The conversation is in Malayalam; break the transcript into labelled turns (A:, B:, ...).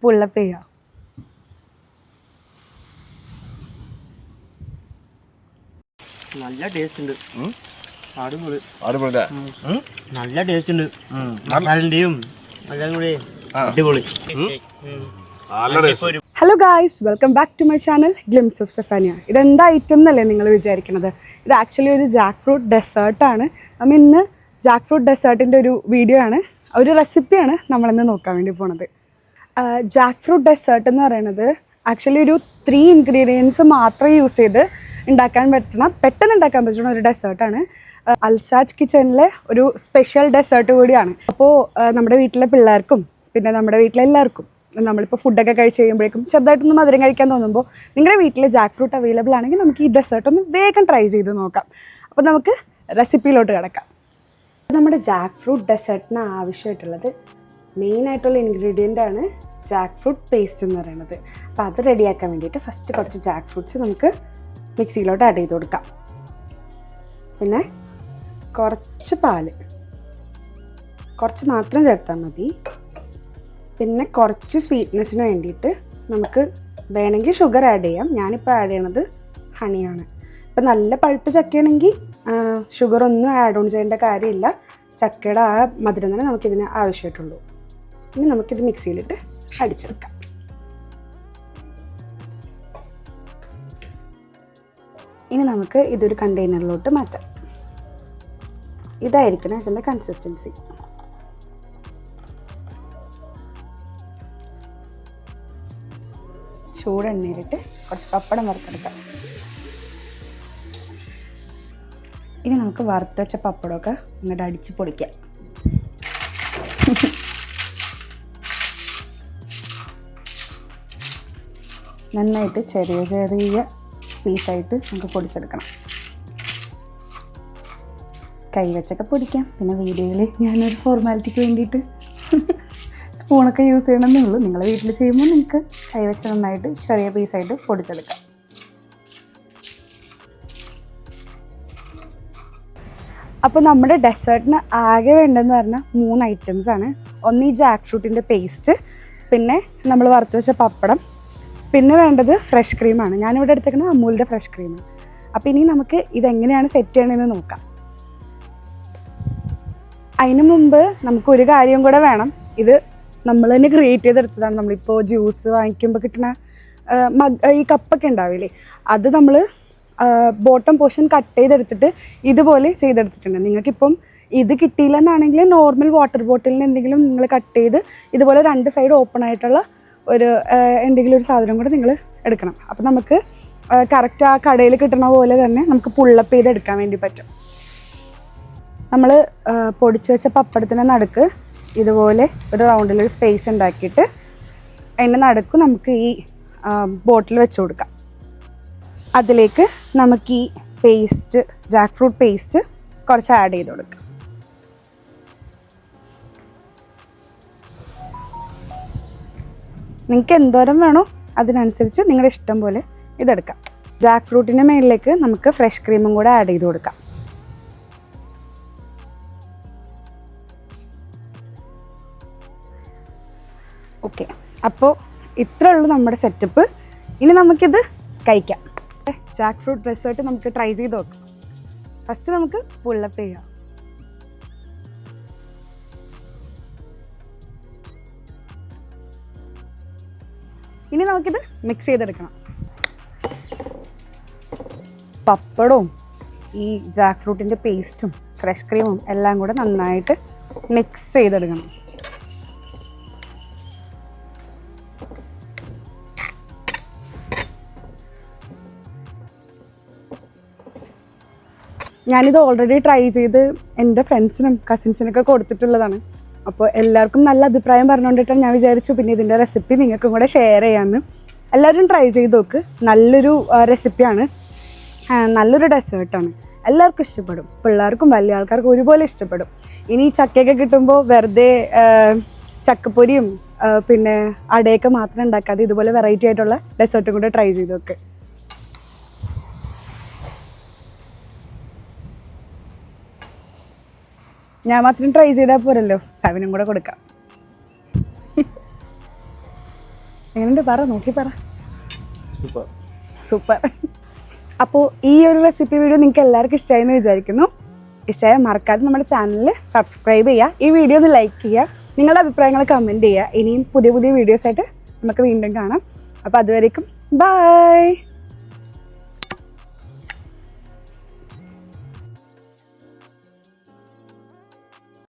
A: പുള്ളപ്പ് ചെയ്യാം.
B: നല്ല ടേസ്റ്റ് ഉണ്ട്. അടിപൊളി നല്ല ടേസ്റ്റ് ഉണ്ട്. മസാലയുടെയും എല്ലാം കൂടി അടിപൊളി.
A: Hello guys, welcome back to my channel glimpse of Sefania. ഇതെന്താ ഐറ്റം എന്നല്ലേ നിങ്ങൾ വിചാരിക്കുന്നത്? ഇത് ആക്ച്വലി ഒരു ജാക്ക് ഫ്രൂട്ട് ഡെസേർട്ടാണ്. നമ്മൾ ഇന്ന് ജാക്ക് ഫ്രൂട്ട് ഡെസേർട്ടിൻ്റെ ഒരു വീഡിയോ ആണ്, ഒരു റെസിപ്പിയാണ് നമ്മളിന്ന് നോക്കാൻ വേണ്ടി പോണത്. ജാക്ക് ഫ്രൂട്ട് ഡെസേർട്ട് എന്ന് പറയുന്നത് ആക്ച്വലി ഒരു 3 ഇൻഗ്രീഡിയൻസ് മാത്രം യൂസ് ചെയ്ത് പെട്ടെന്ന് ഉണ്ടാക്കാൻ പറ്റുന്ന ഒരു ഡെസേർട്ടാണ്. അൽസാജ് കിച്ചണിലെ ഒരു സ്പെഷ്യൽ ഡെസേർട്ട് കൂടിയാണ്. അപ്പോൾ നമ്മുടെ വീട്ടിലെ പിള്ളേർക്കും പിന്നെ നമ്മുടെ വീട്ടിലെല്ലാവർക്കും നമ്മളിപ്പോൾ ഫുഡൊക്കെ കഴിച്ച് കഴിയുമ്പോഴേക്കും ചെറുതായിട്ടൊന്ന് മധുരം കഴിക്കാൻ തോന്നുമ്പോൾ നിങ്ങളുടെ വീട്ടിൽ ജാക്ക് ഫ്രൂട്ട് അവൈലബിൾ ആണെങ്കിൽ നമുക്ക് ഈ ഡെസേർട്ട് ഒന്ന് വേഗം ട്രൈ ചെയ്ത് നോക്കാം. അപ്പോൾ നമുക്ക് റെസിപ്പിയിലോട്ട് കിടക്കാം. നമ്മുടെ ജാക്ക് ഫ്രൂട്ട് ഡെസേർട്ടിന് ആവശ്യമായിട്ടുള്ളത് മെയിനായിട്ടുള്ള ഇൻഗ്രീഡിയൻ്റ് ആണ് ജാക്ക് ഫ്രൂട്ട് പേസ്റ്റ് എന്ന് പറയുന്നത്. അപ്പോൾ അത് റെഡിയാക്കാൻ വേണ്ടിയിട്ട് ഫസ്റ്റ് കുറച്ച് ജാക്ക് ഫ്രൂട്ട്സ് നമുക്ക് മിക്സിയിലോട്ട് ആഡ് ചെയ്ത് കൊടുക്കാം. പിന്നെ കുറച്ച് പാല്, കുറച്ച് മാത്രം ചേർത്താൽ മതി. പിന്നെ കുറച്ച് സ്വീറ്റ്നെസ്സിന് വേണ്ടിയിട്ട് നമുക്ക് വേണമെങ്കിൽ ഷുഗർ ആഡ് ചെയ്യാം. ഞാനിപ്പോൾ ആഡ് ചെയ്യണത് ഹണിയാണ്. ഇപ്പം നല്ല പഴുത്ത ചക്കയാണെങ്കിൽ ഷുഗർ ഒന്നും ആഡ് ഓൺ ചെയ്യേണ്ട കാര്യമില്ല. ചക്കയുടെ ആ മധുരം തന്നെ നമുക്കിതിന് ആവശ്യമായിട്ടുള്ളൂ. ഇനി നമുക്കിത് മിക്സിയിലിട്ട് അടിച്ചെടുക്കാം. ഇനി നമുക്ക് ഇതൊരു കണ്ടെയ്നറിലോട്ട് മാറ്റാം. ഇതായിരിക്കണം ഇതിൻ്റെ കൺസിസ്റ്റൻസി. ചൂടെണ്ണയിലിട്ട് കുറച്ച് പപ്പടം വറുത്തെടുക്കാം. ഇനി നമുക്ക് വറുത്ത് വെച്ച പപ്പടമൊക്കെ ഇങ്ങോട്ട് അടിച്ച് പൊടിക്കാം. നന്നായിട്ട് ചെറിയ ചെറിയ പീസായിട്ട് നമുക്ക് പൊടിച്ചെടുക്കണം. കൈവച്ചൊക്കെ പൊടിക്കാം. പിന്നെ വീഡിയോയിൽ ഞാനൊരു ഫോർമാലിറ്റിക്ക് വേണ്ടിയിട്ട് സ്പൂണൊക്കെ യൂസ് ചെയ്യണമെന്നേ ഉള്ളൂ. നിങ്ങളെ വീട്ടിൽ ചെയ്യുമ്പോൾ നിങ്ങൾക്ക് കൈവച്ച് നന്നായിട്ട് ചെറിയ പീസായിട്ട് പൊടിച്ചെടുക്കാം. അപ്പോൾ നമ്മുടെ ഡെസേർട്ടിന് ആകെ വേണ്ടതെന്ന് പറഞ്ഞാൽ 3 ഐറ്റംസാണ്. ഒന്ന് ഈ ജാക്ക് ഫ്രൂട്ടിൻ്റെ പേസ്റ്റ്, പിന്നെ നമ്മൾ വറുത്ത് വെച്ച പപ്പടം, പിന്നെ വേണ്ടത് ഫ്രഷ് ക്രീമാണ്. ഞാനിവിടെ എടുത്തേക്കുന്നത് അമൂലിൻ്റെ ഫ്രഷ് ക്രീമാണ്. അപ്പോൾ ഇനി നമുക്ക് ഇതെങ്ങനെയാണ് സെറ്റ് ചെയ്യണമെന്ന് നോക്കാം. അതിന് മുമ്പ് നമുക്കൊരു കാര്യം കൂടെ വേണം. ഇത് നമ്മൾ തന്നെ ക്രിയേറ്റ് ചെയ്തെടുത്തതാണ്. നമ്മളിപ്പോൾ ജ്യൂസ് വാങ്ങിക്കുമ്പോൾ കിട്ടുന്ന ഈ കപ്പൊക്കെ ഉണ്ടാവില്ലേ, അത് നമ്മൾ ബോട്ടം പോർഷൻ കട്ട് ചെയ്തെടുത്തിട്ട് ഇതുപോലെ ചെയ്തെടുത്തിട്ടുണ്ട്. നിങ്ങൾക്കിപ്പം ഇത് കിട്ടിയില്ലെന്നാണെങ്കിൽ നോർമൽ വാട്ടർ ബോട്ടിലിന് എന്തെങ്കിലും നിങ്ങൾ കട്ട് ചെയ്ത് ഇതുപോലെ 2 സൈഡ് ഓപ്പൺ ആയിട്ടുള്ള ഒരു എന്തെങ്കിലും ഒരു സാധനം കൂടെ നിങ്ങൾ എടുക്കണം. അപ്പം നമുക്ക് കറക്റ്റ് ആ കടയിൽ കിട്ടുന്ന പോലെ തന്നെ നമുക്ക് പുള്ളപ്പ് ചെയ്തെടുക്കാൻ വേണ്ടി പറ്റും. നമ്മൾ പൊടിച്ച് വെച്ച പപ്പടത്തിൻ്റെ നടുക്ക് ഇതുപോലെ ഒരു റൗണ്ടിലൊരു സ്പേസ് ഉണ്ടാക്കിയിട്ട് അതിൻ്റെ നടുക്ക് നമുക്ക് ഈ ബോട്ടിൽ വെച്ച് കൊടുക്കാം. അതിലേക്ക് നമുക്ക് ഈ പേസ്റ്റ്, ജാക്ക് ഫ്രൂട്ട് പേസ്റ്റ് കുറച്ച് ആഡ് ചെയ്ത് കൊടുക്കാം. നിങ്ങൾക്ക് എന്തോരം വേണോ അതിനനുസരിച്ച് നിങ്ങളുടെ ഇഷ്ടം പോലെ ഇതെടുക്കാം. ജാക്ക് ഫ്രൂട്ടിൻ്റെ മേളിലേക്ക് നമുക്ക് ഫ്രഷ് ക്രീമും കൂടെ ആഡ് ചെയ്ത് കൊടുക്കാം. ഓക്കെ, അപ്പോൾ ഇത്രേ ഉള്ളൂ നമ്മുടെ സെറ്റപ്പ്. ഇനി നമുക്കിത് കഴിക്കാം. ജാക്ക് ഫ്രൂട്ട് ഡെസേർട്ട് നമുക്ക് ട്രൈ ചെയ്ത് നോക്കാം. ഫസ്റ്റ് നമുക്ക് പുള്ളപ്പ് ചെയ്യാം. ഇനി നമുക്കിത് മിക്സ് ചെയ്തെടുക്കണം. പപ്പടവും ഈ ജാക്ക് ഫ്രൂട്ടിൻ്റെ പേസ്റ്റും ഫ്രഷ് ക്രീമും എല്ലാം കൂടെ നന്നായിട്ട് മിക്സ് ചെയ്തെടുക്കണം. ഞാനിത് ഓൾറെഡി ട്രൈ ചെയ്ത് എൻ്റെ ഫ്രണ്ട്സിനും കസിൻസിനൊക്കെ കൊടുത്തിട്ടുള്ളതാണ്. അപ്പോൾ എല്ലാവർക്കും നല്ല അഭിപ്രായം പറഞ്ഞുകൊണ്ടിട്ടാണ് ഞാൻ വിചാരിച്ചു പിന്നെ ഇതിൻ്റെ റെസിപ്പി നിങ്ങൾക്കും കൂടെ ഷെയർ ചെയ്യാമെന്ന്. എല്ലാവരും ട്രൈ ചെയ്ത് നോക്ക്. നല്ലൊരു റെസിപ്പിയാണ്, നല്ലൊരു ഡെസേർട്ടാണ്. എല്ലാവർക്കും ഇഷ്ടപ്പെടും. പിള്ളേർക്കും വലിയ ആൾക്കാർക്കും ഒരുപോലെ ഇഷ്ടപ്പെടും. ഇനി ചക്കയൊക്കെ കിട്ടുമ്പോൾ വെറുതെ ചക്കപ്പൊരിയും പിന്നെ അടയൊക്കെ മാത്രം ഉണ്ടാക്കാതെ ഇതുപോലെ വെറൈറ്റി ആയിട്ടുള്ള ഡെസേർട്ടും കൂടെ ട്രൈ ചെയ്ത് നോക്ക്. ഞാൻ മാത്രം ട്രൈ ചെയ്താൽ പോരല്ലോ, 7 കൂടെ കൊടുക്കാം. എങ്ങനെയുണ്ട് പറ, നോക്കി പറ.
B: സൂപ്പർ.
A: സൂപ്പർ. അപ്പോൾ ഈ ഒരു റെസിപ്പി വീഡിയോ നിങ്ങൾക്ക് എല്ലാവർക്കും ഇഷ്ടമായെന്ന് വിചാരിക്കുന്നു. ഇഷ്ടമായാൽ മറക്കാതെ നമ്മുടെ ചാനൽ സബ്സ്ക്രൈബ് ചെയ്യുക, ഈ വീഡിയോ ഒന്ന് ലൈക്ക് ചെയ്യുക, നിങ്ങളുടെ അഭിപ്രായങ്ങൾ കമൻറ്റ് ചെയ്യുക. ഇനിയും പുതിയ പുതിയ വീഡിയോസായിട്ട് നമുക്ക് വീണ്ടും കാണാം. അപ്പോൾ അതുവരേക്കും ബൈ.